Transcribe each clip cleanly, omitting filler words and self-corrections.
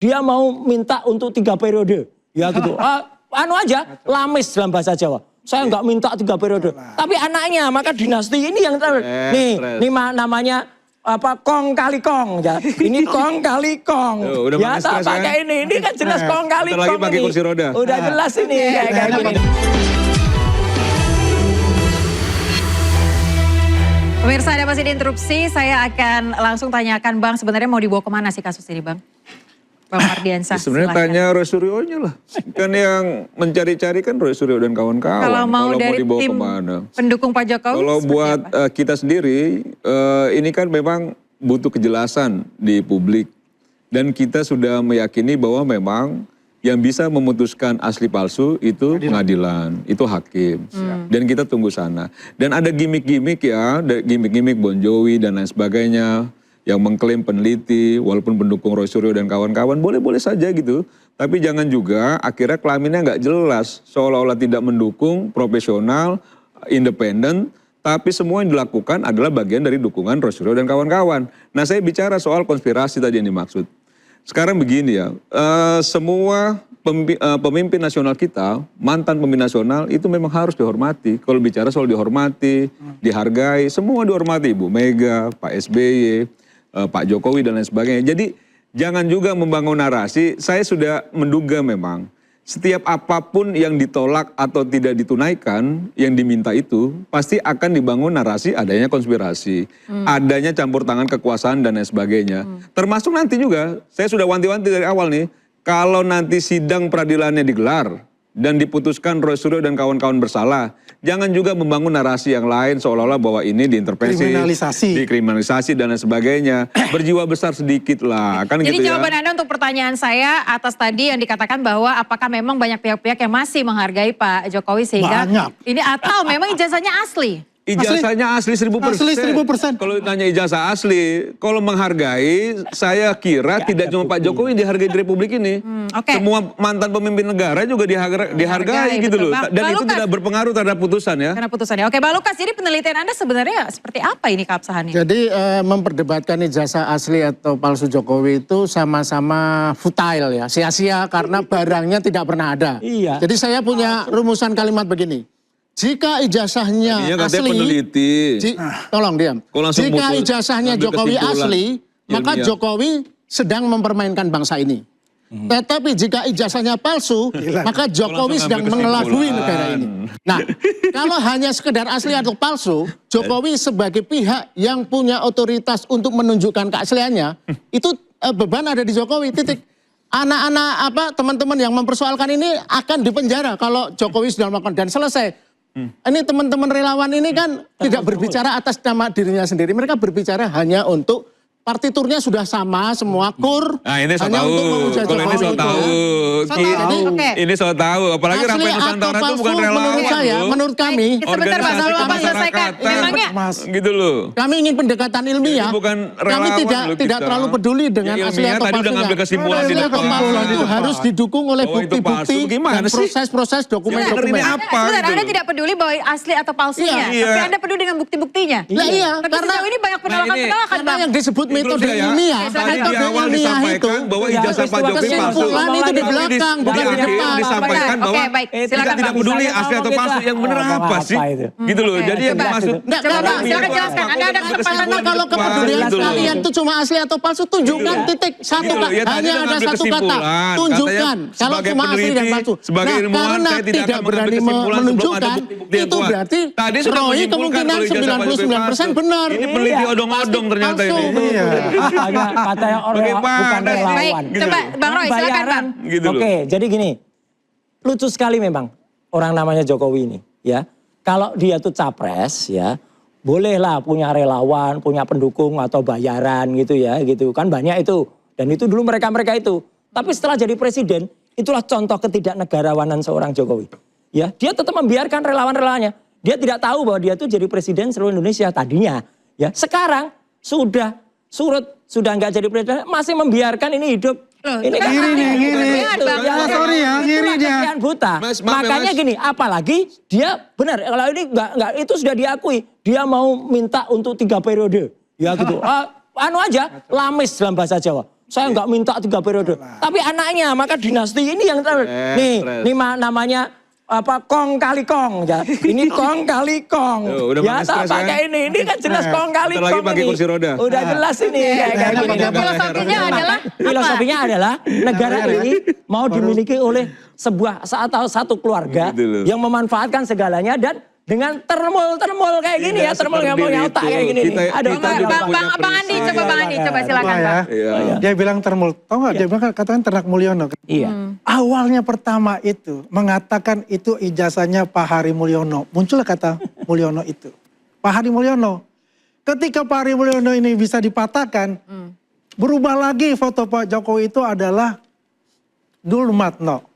dia mau minta untuk 3 periode. Ya gitu. Anu aja, lamis dalam bahasa Jawa. Saya nggak minta 3 periode. Tapi anaknya, maka dinasti ini yang nih namanya apa kong kali kong ya. Ini kong kali kong. Ya tak pakai ini kan jelas kong kali kong. Lagi pakai kursi roda. Udah jelas ini kayak gini. Pemirsa, ada masih diinterupsi, saya akan langsung tanyakan Bang, sebenarnya mau dibawa kemana sih kasus ini Bang? Bang Mardiansah, sebenarnya tanya Roy Suryo-nya lah. Kan yang mencari-cari kan Roy Suryo dan kawan-kawan. Kalau mau dari dibawa tim kemana. pendukung Pak Jokowi, kalau buat kita sendiri, ini kan memang butuh kejelasan di publik. Dan kita sudah meyakini bahwa memang yang bisa memutuskan asli palsu itu pengadilan, itu hakim. Dan kita tunggu sana. Dan ada gimmick-gimmick ya, gimmick-gimmick Bon Jovi dan lain sebagainya, yang mengklaim peneliti, walaupun pendukung Roy Suryo dan kawan-kawan, boleh-boleh saja gitu. Tapi jangan juga akhirnya kelaminnya nggak jelas, seolah-olah tidak mendukung, profesional, independen, tapi semua yang dilakukan adalah bagian dari dukungan Roy Suryo dan kawan-kawan. Nah saya bicara soal konspirasi tadi yang dimaksud. Sekarang begini ya, semua pemimpin nasional kita, mantan pemimpin nasional itu memang harus dihormati. Kalau bicara soal dihormati, dihargai, semua dihormati. Ibu Mega, Pak SBY, Pak Jokowi dan lain sebagainya. Jadi jangan juga membangun narasi, saya sudah menduga memang setiap apapun yang ditolak atau tidak ditunaikan, yang diminta itu pasti akan dibangun narasi adanya konspirasi, adanya campur tangan kekuasaan dan lain sebagainya. Termasuk nanti juga, saya sudah wanti-wanti dari awal nih, kalau nanti sidang peradilannya digelar dan diputuskan Roy Suryo dan kawan-kawan bersalah, jangan juga membangun narasi yang lain seolah-olah bahwa ini diintervensi, dikriminalisasi dan lain sebagainya. Berjiwa besar sedikit lah, kan jadi gitu ya. jawaban Anda untuk pertanyaan saya atas tadi yang dikatakan bahwa apakah memang banyak pihak-pihak yang masih menghargai Pak Jokowi sehingga ini atau memang ijazahnya asli? Ijazahnya asli 1000%. Asli 1000%. Kalau ditanya ijazah asli, kalau menghargai, saya kira tidak cuma Pak Jokowi yang dihargai di Republik ini. Semua mantan pemimpin negara juga dihargai gitu loh. Dan itu tidak berpengaruh terhadap putusan ya. Karena putusannya. Oke, Bang Lukas, jadi penelitian Anda sebenarnya seperti apa ini keabsahannya? Jadi memperdebatkan ijazah asli atau palsu Jokowi itu sama-sama futile ya, sia-sia karena barangnya tidak pernah ada. Iya. Jadi saya punya rumusan kalimat begini. Jika ijazahnya asli, tolong diam. Jika ijazahnya Jokowi asli, maka Jokowi sedang mempermainkan bangsa ini. Tetapi jika ijazahnya palsu, maka Jokowi sedang mengelabui negara ini. Nah, kalau hanya sekedar asli atau palsu, Jokowi sebagai pihak yang punya otoritas untuk menunjukkan keasliannya, itu beban ada di Jokowi, titik. Anak-anak teman-teman yang mempersoalkan ini akan dipenjara kalau Jokowi sudah melakukan dan selesai. Ini teman-teman relawan ini kan tidak berbicara atas nama dirinya sendiri. Mereka berbicara hanya untuk partiturnya sudah sama semua kur. Nah ini soal hanya tahu. Untuk memuja Kalau ini soal tahu. Ini soal tahu. Apalagi Rapi Nusantara itu bukan relawan. Menurut saya, menurut kami. Sebentar Pak, kalau Bapak selesaikan. Memangnya. Gitu loh. Kami ingin pendekatan ilmiah. Bukan kami tidak terlalu peduli dengan asli atau palsunya. Tadi udah ngambil kesimpulan di depan. Itu harus didukung oleh bukti-bukti dan proses-proses dokumen-dokumen. Sebentar, Anda tidak peduli bahwa asli atau palsunya. Tapi Anda peduli dengan bukti-buktinya. Iya. Tapi sejauh ini banyak penolakan-penolakan. Karena yang disebut metode ilmiah. Tadi di awal disampaikan bahwa ijazah Pak Jokowi palsu. Itu di belakang, bukan di depan. Disampaikan bahwa kita tidak peduli asli atau palsu. Yang benar apa sih? Gitu loh. Jadi yang dimaksud. Silakan jelaskan. Anda ada kesempatan. Kalau kepedulian kalian itu cuma asli atau palsu, tunjukkan titik. Satu hanya ada satu kata. Tunjukkan. Kalau cuma asli dan palsu. Sebagai ilmuwan karena saya tidak tidak berani menunjukkan, itu berarti Roy kemungkinan 99% benar. Ini peneliti odong-odong ternyata ini. Katanya orang bukan relawan. Baik, coba Bang Roy silakan Bang. Oke, jadi gini. Lucu sekali memang orang namanya Jokowi ini ya. Kalau dia tuh capres ya, bolehlah punya relawan, punya pendukung atau bayaran gitu ya, gitu kan banyak itu. Dan itu dulu mereka-mereka itu. Tapi setelah jadi presiden, itulah contoh ketidaknegarawanan seorang Jokowi. Ya, dia tetap membiarkan relawan-relawannya. Dia tidak tahu bahwa dia tuh jadi presiden seluruh Indonesia tadinya. Ya, sekarang sudah surut, sudah nggak jadi presiden, masih membiarkan ini hidup. Ini kan ngiri. Sorry ya, ngiri dia. Buta. Makanya gini, apalagi dia benar, kalau ini nggak itu sudah diakui, dia mau minta untuk 3 periode. Ya gitu. Anu aja, lamis dalam bahasa Jawa. Saya nggak minta 3 periode. Tapi anaknya, maka dinasti ini yang nih namanya apa kong kali kong ya. Ini kong kali kong. Ya tak pakai ini kan jelas kong kali kong. Lagi pakai kursi roda. Udah jelas ini kayak gini. Filosofinya adalah negara ini mau dimiliki oleh sebuah atau satu keluarga yang memanfaatkan segalanya dan dengan termul kayak gini ya, termul yang punya otak kayak gini. Bang Andi, coba silakan Bang. Dia bilang termul, tau gak? Dia bilang katakan Ternak Mulyono. Iya. Awalnya pertama itu mengatakan itu ijazahnya Pak Hari Mulyono. Muncullah kata Mulyono itu. Pak Hari Mulyono. Ketika Pak Hari Mulyono ini bisa dipatahkan, berubah lagi foto Pak Jokowi itu adalah Dulmatno.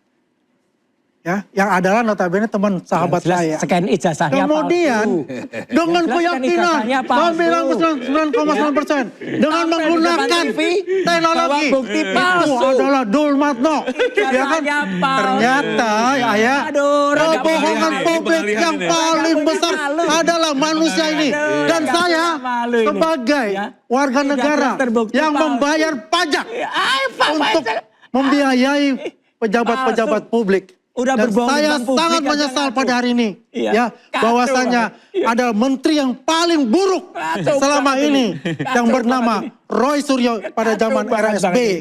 Ya, yang adalah notabene teman sahabat saya. Scan ijazahnya kemudian dengan keyakinan bilang 99,9% dengan menggunakan teknologi bukti itu adalah Dulmatno. Ya kan? Ternyata ya kebohongan publik yang paling besar adalah manusia ini. Dan saya sebagai warga negara yang membayar pajak untuk membiayai pejabat-pejabat publik. Dan saya sangat menyesal pada hari ini ya bahwasanya ada menteri yang paling buruk selama ini yang bernama Roy Suryo pada zaman era SBY.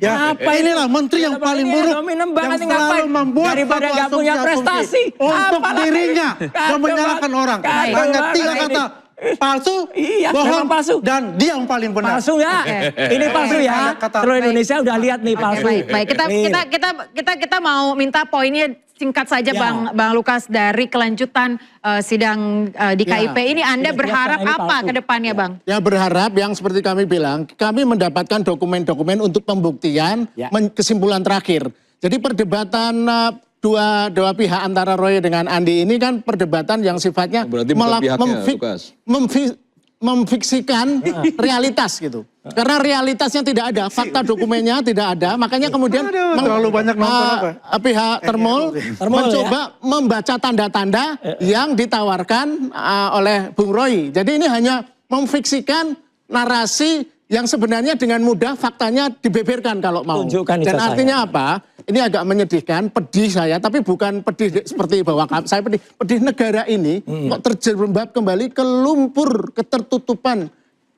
Ya, inilah menteri yang paling buruk yang selalu membuat satu asumsi untuk dirinya dan menyalahkan orang. Hanya 3 kata. Palsu, bohong, palsu. Dan dia yang paling benar. Palsu ya, ini palsu ya. Seluruh Indonesia udah lihat nih palsu. Baik. Kita mau minta poinnya singkat saja Bang Lukas dari kelanjutan sidang di KIP ini. Anda berharap apa ke depannya Bang? Ya berharap yang seperti kami bilang, kami mendapatkan dokumen-dokumen untuk pembuktian kesimpulan terakhir. Jadi perdebatan dua pihak antara Roy dengan Andi ini kan perdebatan yang sifatnya memfiksikan realitas gitu. Karena realitasnya tidak ada, fakta dokumennya tidak ada, makanya kemudian terlalu banyak nonton pihak Termul mencoba membaca tanda-tanda yang ditawarkan oleh Bung Roy. Jadi ini hanya memfiksikan narasi yang sebenarnya dengan mudah faktanya dibeberkan kalau mau. Dan artinya apa? Ini agak menyedihkan, pedih saya, tapi bukan pedih seperti bahwa saya pedih negara ini kok terjerembab kembali ke lumpur ketertutupan,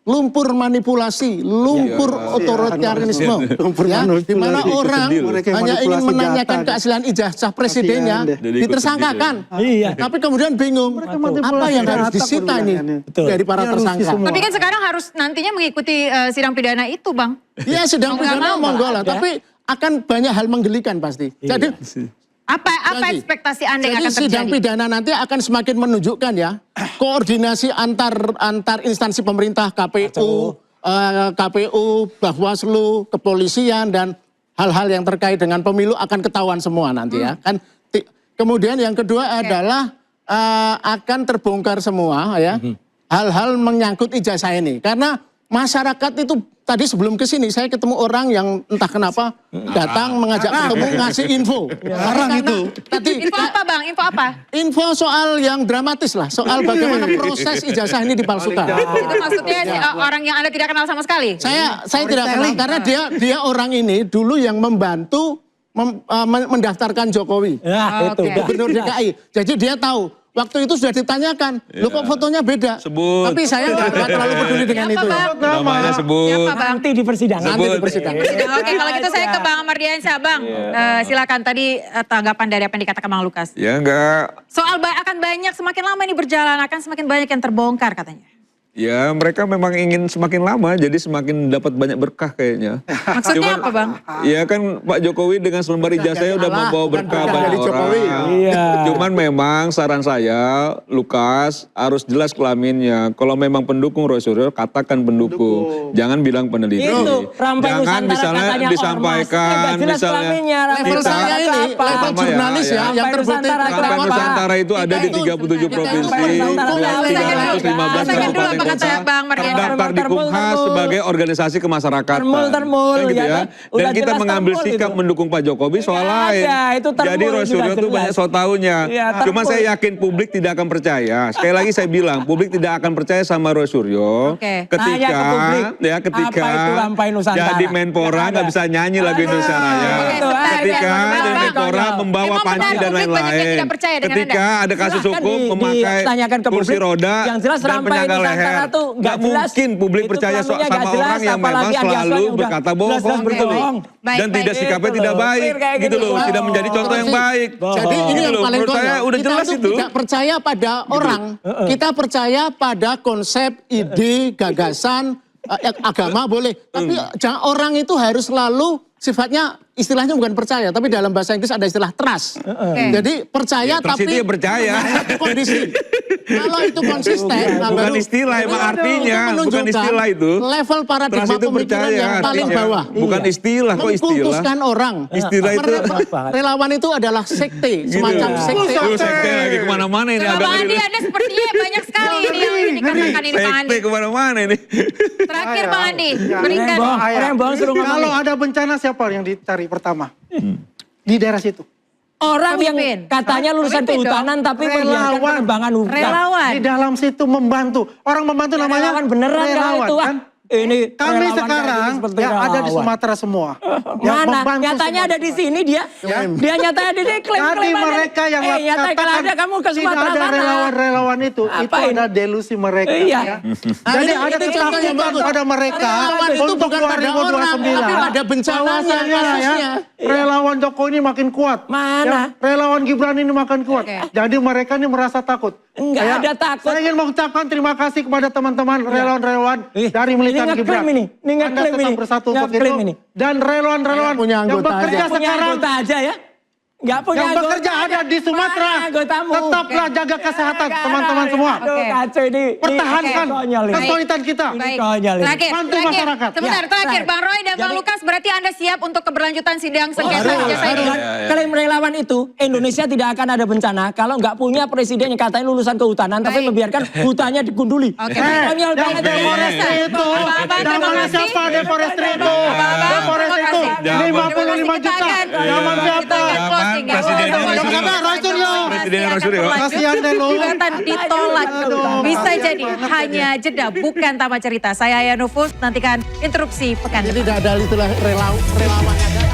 lumpur manipulasi, lumpur otoritarianisme. Di mana orang hanya ingin menanyakan keaslian ijazah presidennya, ditersangkakan. Tapi kemudian bingung, apa yang harus disita ini dari para tersangka. Tapi kan sekarang harus nantinya mengikuti sidang pidana itu Bang. Iya sidang pidana monggo lah, tapi akan banyak hal menggelikan pasti. Jadi apa ekspektasi Anda yang akan terjadi? Sidang pidana nanti akan semakin menunjukkan ya koordinasi antar instansi pemerintah, KPU, Bawaslu, kepolisian dan hal-hal yang terkait dengan pemilu akan ketahuan semua nanti ya. Kan kemudian yang kedua adalah akan terbongkar semua ya hal-hal menyangkut ijazah ini karena masyarakat itu tadi sebelum ke sini saya ketemu orang yang entah kenapa datang mengajak ketemu ngasih info. Orang itu. Info apa Bang? Info apa? Info soal yang dramatis lah, soal bagaimana proses ijazah ini dipalsukan. Itu maksudnya orang yang Anda tidak kenal sama sekali? Saya tidak kenal karena dia orang ini dulu yang membantu mendaftarkan Jokowi. Ya, itu Gubernur DKI. Jadi dia tahu. Waktu itu sudah ditanyakan, loh kok fotonya beda? Sebut. Tapi saya nggak terlalu peduli dengan itu. Namanya sebut. Nanti di persidangan. Oke, kalau gitu saya ke Bang Mardiansyah. Bang, silakan tadi tanggapan dari apa yang dikatakan Bang Lukas. Ya enggak. Soal akan banyak, semakin lama ini berjalan, akan semakin banyak yang terbongkar katanya. Ya mereka memang ingin semakin lama jadi semakin dapat banyak berkah kayaknya. Maksudnya apa Bang? Ya kan Pak Jokowi dengan selembar ijazahnya udah membawa berkah banyak orang. Cuman memang saran saya Lukas harus jelas kelaminnya. Kalau memang pendukung Roy Suryo katakan pendukung. Jangan bilang peneliti. Jangan misalnya disampaikan misalnya level saya ini level jurnalis ya yang terbukti Rampai Nusantara itu ada di 37 provinsi 315 kabupaten kata Bang Mardhani. terdaftar di Kumhas sebagai organisasi kemasyarakatan. Termul, Kan gitu ya ya. kan? Dan Udah kita jelas mengambil termul sikap itu. mendukung Pak Jokowi soal Iya, lain. itu termul Jadi Rosuryo sudah itu banyak jelas. so taunya. Iya, Cuma termul. saya yakin publik tidak akan percaya. Sekali lagi saya bilang, publik tidak akan percaya sama Rosuryo Oke. Tanya ke publik, ketika apa itu Lampay Nusantara? jadi Menpora Nggak nggak ada. bisa nyanyi lagu Indonesia Raya. Oke, sebentar, Ketika Bang. jadi Bang. Menpora membawa Emang panci benar dan publik banyak yang lain-lain. tidak percaya dengan Ketika ada kasus Silahkan hukum memakai ditanyakan ke kursi publik. roda Yang jelas dan Lampay penyangga Nusantara leher. tuh nggak jelas. mungkin publik Itu percaya kelaminnya nggak sama jelas, orang yang memang apalagi Andi Aswan selalu yang udah berkata jelas-jelas bohong. berbohong. Baik, Dan tidak baik. sikapnya Itu tidak loh. baik. Kayak Gitu gitu. loh, tidak menjadi contoh yang baik. Jadi ini Gitu yang loh, paling menurut saya konyol. udah Kita jelas tuh itu. tidak percaya pada orang, kita percaya pada konsep, ide, gagasan, agama boleh. Tapi jangan orang itu harus selalu sifatnya istilahnya bukan percaya, tapi dalam bahasa Inggris ada istilah trust. Jadi percaya Trust tapi itu ya percaya. kondisi. Kalau itu konsisten, nah Bukan baru- istilah, emang itu artinya. Bukan menunjukkan istilah itu. level paradigma Trust itu pemikiran percaya yang paling artinya. bawah. Bukan istilah, kok istilah? Mengkultuskan orang. Istilah itu. Relawan itu adalah sekte, semacam Gitu. sekte. Sekte lagi kemana-mana ini. Coba agak Bang Andi, ngeri. Anda sepertinya banyak sekali ini yang dikatakan ini Bang Andi. Sekte kemana-mana ini. Terakhir Bang Andi, Ya. berikan. Orang yang bohong suruh ngomong. Kalau ada bencana siapa yang dicari pertama? Di daerah situ. Orang yang Pemimpin. katanya lulusan Pemimpin kehutanan tapi membiarkan Relawan. penerbangan hutan. Relawan. Di dalam situ membantu. Orang membantu namanya Relawan beneran kan relawan, itu. kan? Ini Kami relawan sekarang kayak gini seperti ya ada di relawan. Sumatera semua. Yang Mana? membantu Nyatanya semua. ada di sini dia. Dia nyatanya di sini klaim Tadi mereka yang nyatanya kalau ada kamu ke tidak Sumatera ada sana. relawan-relawan itu Apain? ada delusi mereka. Iya. Ya. Nah, Jadi ini- ada itu contoh yang ketakutan bagus. pada mereka Relawan itu untuk bukan pada orang, 2029. tapi pada bencananya, Bahwasanya kasusnya. relawan Jokowi ini makin kuat. Mana? Ya, relawan Gibran ini makin kuat. Oke. Jadi mereka ini merasa takut. Enggak ada takut. Saya ingin mengucapkan terima kasih kepada teman-teman relawan-relawan dari militan Ini Gibran. ngeklaim ini. Ini Anda ngeklaim tetap ini. bersatu untuk Ngeklaim itu. ini. Dan relawan-relawan Punya yang anggota bekerja aja. Punya sekarang. anggota aja ya. Enggak punya Yang bekerja ada di Sumatera. Mana anggotamu? Tetaplah jaga kesehatan teman-teman semua. Aduh, Oke. kacau ini. Pertahankan Ini konyol ini. kesulitan kita. Baik. konyol ini. Terakhir, Bantu terakhir. masyarakat. Sebentar, Ya, terakhir. terakhir. Bang Roy dan Bang Jadi- Lukas, berarti Anda siap untuk keberlanjutan sidang sengketa harus, ijazah ini? harus. Klaim relawan itu Indonesia tidak akan ada bencana kalau nggak punya presiden yang katanya lulusan kehutanan tapi Baik. membiarkan hutannya digunduli. Oke. Konyol Yang banget. deforestasi itu. Bapak, terima Namanya kasih. siapa deforestasi itu? Bapak, Deforestasi terima itu. kasih. 55 Kita juta. akan- Zaman Kita siapa? akan closing ya. Presiden Kita Roy closing. Suryo. Roy Suryo. Presiden Masih Roy akan Suryo. berlanjut. Kasihan deh lu. Gugatan ditolak. Aduh, Bisa kasihan jadi banget hanya jeda, bukan tamat cerita. Saya Aya Nufus, nantikan interupsi pekan Jadi depan. tidak ada istilah relawan.